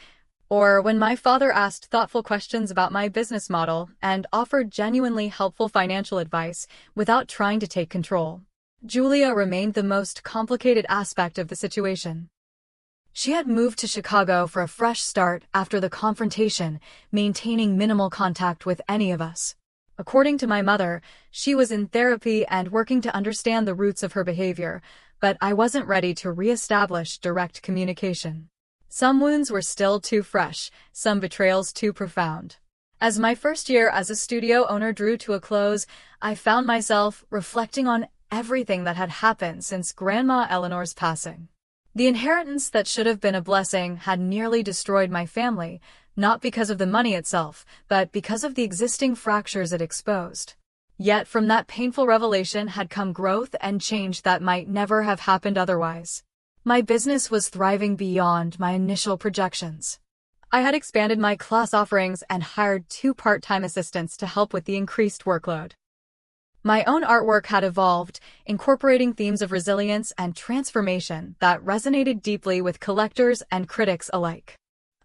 [SPEAKER 1] or when my father asked thoughtful questions about my business model and offered genuinely helpful financial advice without trying to take control. Julia remained the most complicated aspect of the situation. She had moved to Chicago for a fresh start after the confrontation, maintaining minimal contact with any of us. According to my mother, she was in therapy and working to understand the roots of her behavior, but I wasn't ready to reestablish direct communication. Some wounds were still too fresh, some betrayals too profound. As my first year as a studio owner drew to a close, I found myself reflecting on everything that had happened since Grandma Eleanor's passing. The inheritance that should have been a blessing had nearly destroyed my family, not because of the money itself, but because of the existing fractures it exposed. Yet from that painful revelation had come growth and change that might never have happened otherwise. My business was thriving beyond my initial projections. I had expanded my class offerings and hired 2 part-time assistants to help with the increased workload. My own artwork had evolved, incorporating themes of resilience and transformation that resonated deeply with collectors and critics alike.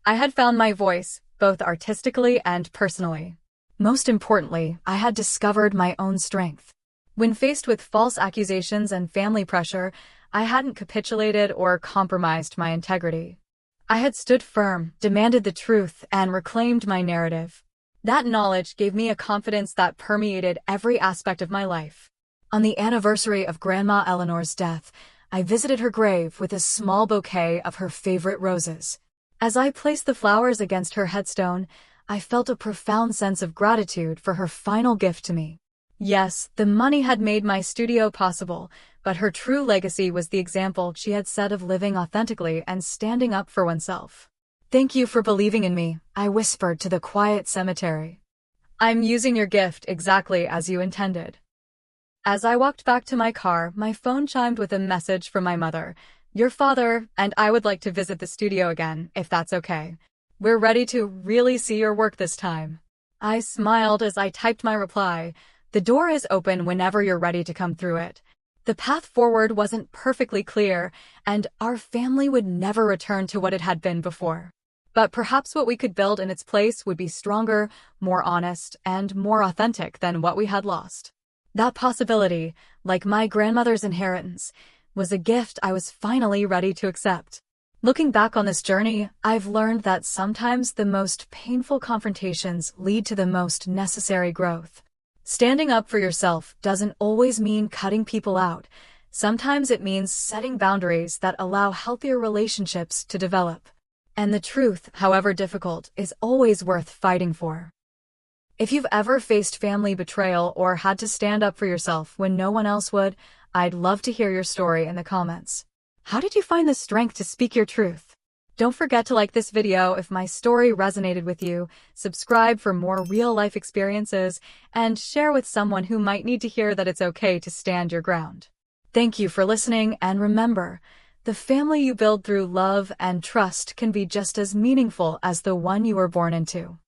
[SPEAKER 1] I had found my voice, both artistically and personally. Most importantly, I had discovered my own strength. When faced with false accusations and family pressure, I hadn't capitulated or compromised my integrity. I had stood firm, demanded the truth, and reclaimed my narrative. That knowledge gave me a confidence that permeated every aspect of my life. On the anniversary of Grandma Eleanor's death, I visited her grave with a small bouquet of her favorite roses. As I placed the flowers against her headstone, I felt a profound sense of gratitude for her final gift to me. Yes, the money had made my studio possible, but her true legacy was the example she had set of living authentically and standing up for oneself. "Thank you for believing in me," I whispered to the quiet cemetery. "I'm using your gift exactly as you intended." As I walked back to my car, my phone chimed with a message from my mother. "Your father and I would like to visit the studio again, if that's okay. We're ready to really see your work this time." I smiled as I typed my reply. "The door is open whenever you're ready to come through it." The path forward wasn't perfectly clear, and our family would never return to what it had been before. But perhaps what we could build in its place would be stronger, more honest, and more authentic than what we had lost. That possibility, like my grandmother's inheritance, was a gift I was finally ready to accept. Looking back on this journey, I've learned that sometimes the most painful confrontations lead to the most necessary growth. Standing up for yourself doesn't always mean cutting people out. Sometimes it means setting boundaries that allow healthier relationships to develop. And the truth, however difficult, is always worth fighting for. If you've ever faced family betrayal or had to stand up for yourself when no one else would, I'd love to hear your story in the comments. How did you find the strength to speak your truth? Don't forget to like this video if my story resonated with you, subscribe for more real-life experiences, and share with someone who might need to hear that it's okay to stand your ground. Thank you for listening, and remember, the family you build through love and trust can be just as meaningful as the one you were born into.